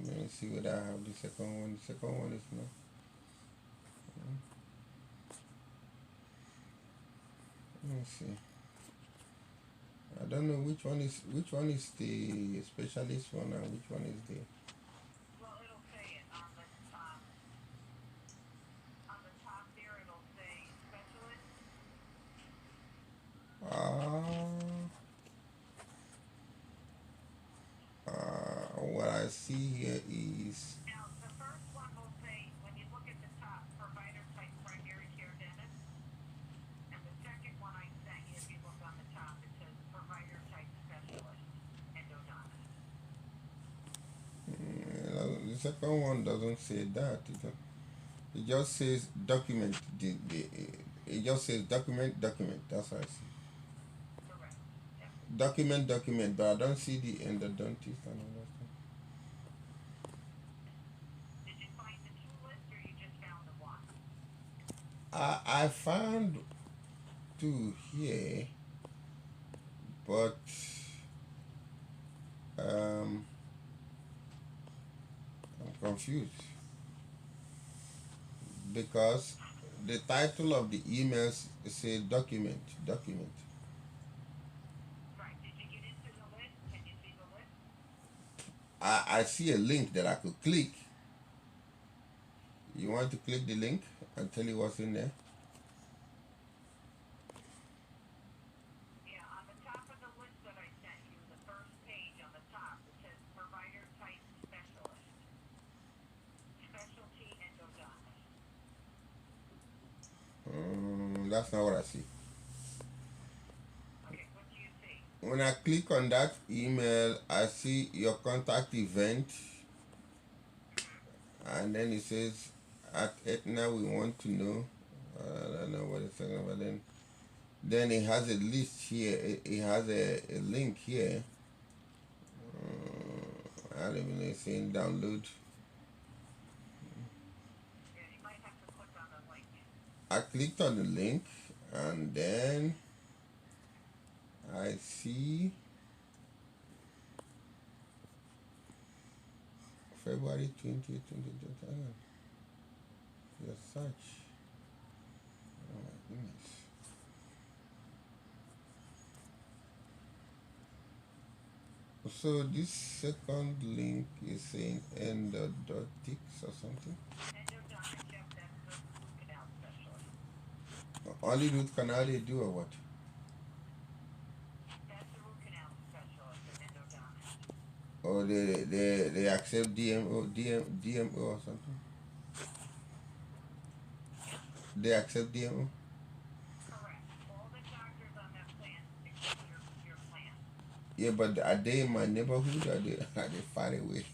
Let me see whether I have the second one. The second one is not. Let me see. I don't know which one is the specialist one and which one is the. Well, it'll say it on the top there. It'll say specialist. What I see here is. Now, the first one will say, when you look at the top, provider type primary care dentist. And the second one I sent you, if you look on the top, it says provider type specialist, endodontist. The second one doesn't say that. It just says document. It just says document. That's what I see. Correct. Yep. Document. But I don't see the endodontist and all that stuff. Did you find the two list or you just found the one? I found two here, but um, I'm confused because the title of the emails say document. Right. Did you get into the list? Can you see the list? I see a link that I could click. You want to click the link and tell you what's in there? Yeah, on the top of the list that I sent you, the first page on the top, it says provider type specialist. Specialty endodontist. That's not what I see. Okay, what do you see? When I click on that email, I see your contact event, and then it says, at Etna, we want to know. I don't know what it's talking about. Then it has a list here. It has a link here. I don't even know. It's saying download. Yeah, you might have to click on the link. I clicked on the link, and then I see February 2020. Your search. Oh my goodness. So this second link is saying endodontics or something. Endodontist, yep, that's the root canal specialist. Only root canal they do or what? That's the root canal specialist, an endodontist. Or they accept DMO or something. They accept DMO. Correct. All the doctors on that plan accept your plan. Yeah, but are they in my neighborhood or are they far away?